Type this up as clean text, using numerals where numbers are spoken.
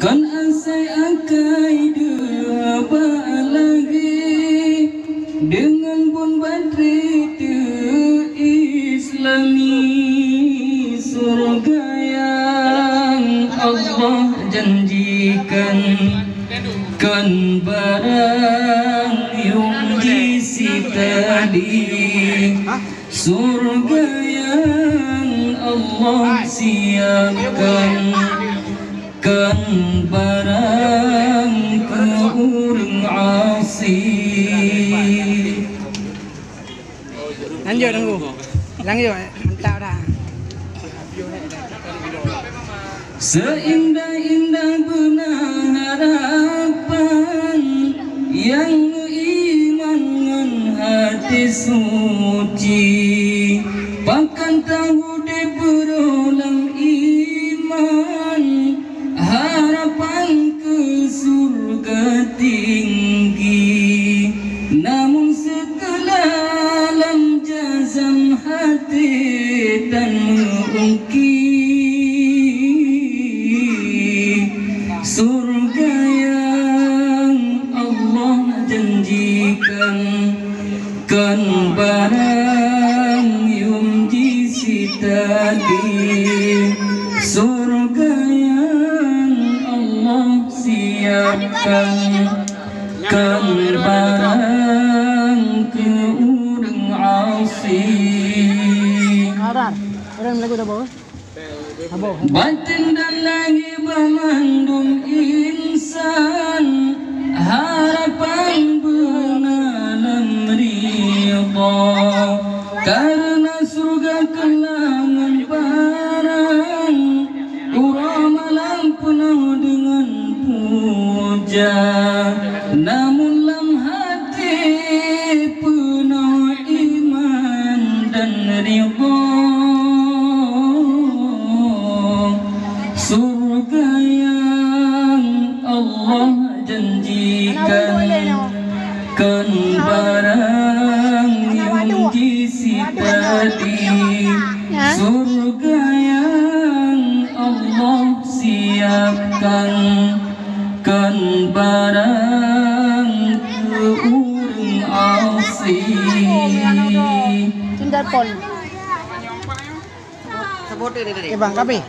kan asai akai dua lagi dengan pun badri Islami surga yang Allah janjikan kan barang yang disita di surga yang Allah siapkan kan barang ke orang asih. Lanjut tunggu. Lanjut mantap dah. Seindah-indah benar harapan yang iman dengan hati suci pakan tahu di berulang iman harapan ke surga tinggi namun setelah alam jazam hati dan mengungkir surga yang Allah janjikan kan barang yang disita di surga yang Allah siapkan kan barang ke orang asih. Orang lagu dah bawa. Batin dan lagi bermandum insan harapan benalam ridha karena surga kelangan barang uramalan penuh dengan puja namun lam hati penuh iman dan ridha surga yang Allah janjikan kan barang yang disita di surga yang Allah siapkan kan barang ke orang asih. Cindar pol. Sebut ini tadi. Bang, kapi.